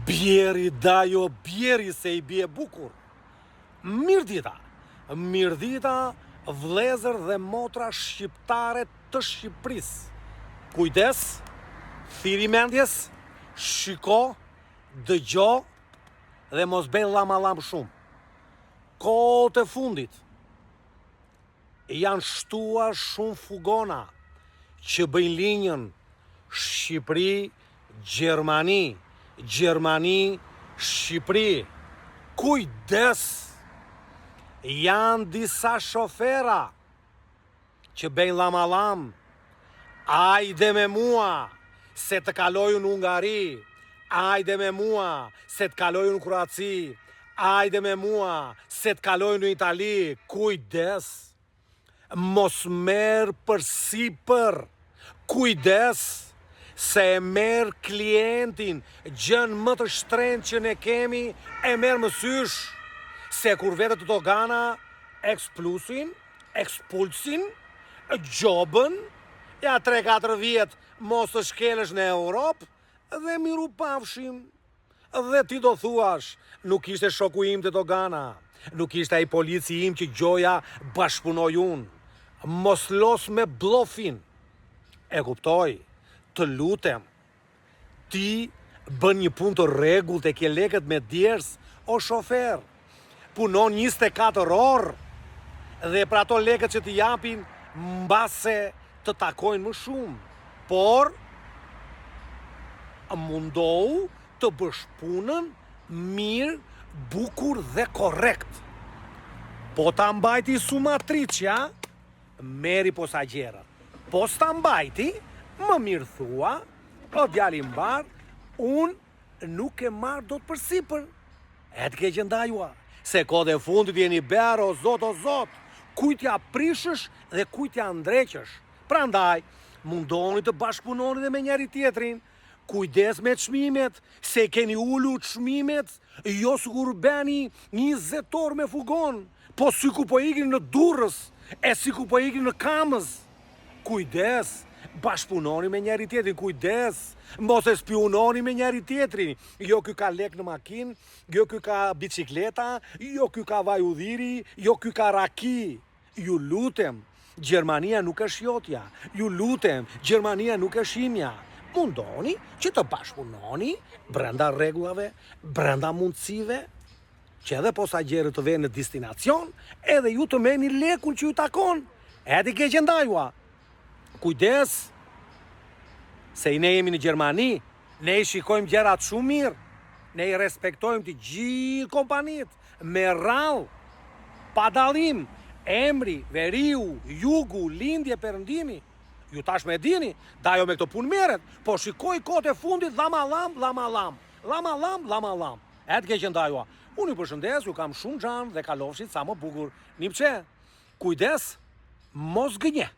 Bjeri dajo bjeri se i bje bukur. Mirdita, vlezër dhe motra shqiptare të Shqipërisë. Kujdes, thiri mendjes, shiko, dëgjo dhe mos bëj llama shumë. Kohët e fundit janë shtuar shumë fugona që bëjnë linjën Shqipëri, Gjermani, Gjermani, Shqipëri. Kujdes, janë disa shofera që bëjnë llama. Ajde me mua se të kalojë në Ungari, ajde me mua se të kalojë në Kroaci, ajde me mua se të kalojë në Itali. Kujdes, mos merë për sipër. Kujdes, se e merë klientin, gjën më të shtrenjtë që ne kemi, e merë më sysh. Se kur vetët të dogana eksplusin, ekspulsin, gjobën, ja 3-4 vjetë mos të shkelesh në Europë, dhe miru pafshim. Dhe ti do thuash, nuk ishte shoku im të dogana, nuk ishte ai polici im që gjoja bashkëpunoj unë. Mos los me blofin. E kuptoj, të lutem, ti bën një punë të rregullt, e ke lekët me djers, o shofer. Punon 24 orë dhe për ato lekët që t'i japin, mbase të takojnë më shumë. Por, mundohu të bësh punën mirë, bukur dhe korrekt. Po ta mbajti sumatriqja, meri posagjerët. Po s'ta mbajti, më mirë thua, o djali mbar, unë nuk e marrë do të përsipër. E të ke gjendajua, se kode fundit jeni berë, o zot, kujtja prishësh dhe kujtja ndreqësh. Prandaj, mundoni të bashkëpunoni dhe me njeri tjetrin. Kujdes me çmimet, se keni ullu çmimet, jo sikur beni 20 orë me fugon, po sikur po ikin në Durrës, e sikur po ikin në Kamës. Kujdes, bashkëpunoni me njeri tjetrin, kujdes, mos e spiononi me njeri tjetrin. Jo ky ka lek në makinë, jo ky ka bicikleta, jo ky ka vaj udhiri, jo ky ka raki. Ju lutem, Gjermania nuk është jotja. Ju lutem, Gjermania nuk është imja. Mundoni që të bashkëpunoni brenda rregullave, brenda mundësive, që edhe posagjerët të vënë në destinacion, edhe ju të merrni lekun që ju takon. E ti ke gjendajua. Kujdes, se ne jemi në Gjermani, ne i shikojmë gjërat shumë mirë, ne i respektojmë të gjithë kompanit, me rrallë, pa dallim, emri, veriu, jugu, lindje, perëndimi. Ju tash me dini, dajo me këto punë merret, po shikoj kohët e fundit llama. E të ke qendajua. Unë ju përshëndes, ju kam shumë xhan dhe kalofshit sa më bukur. Nipçe, kujdes, mos gënje.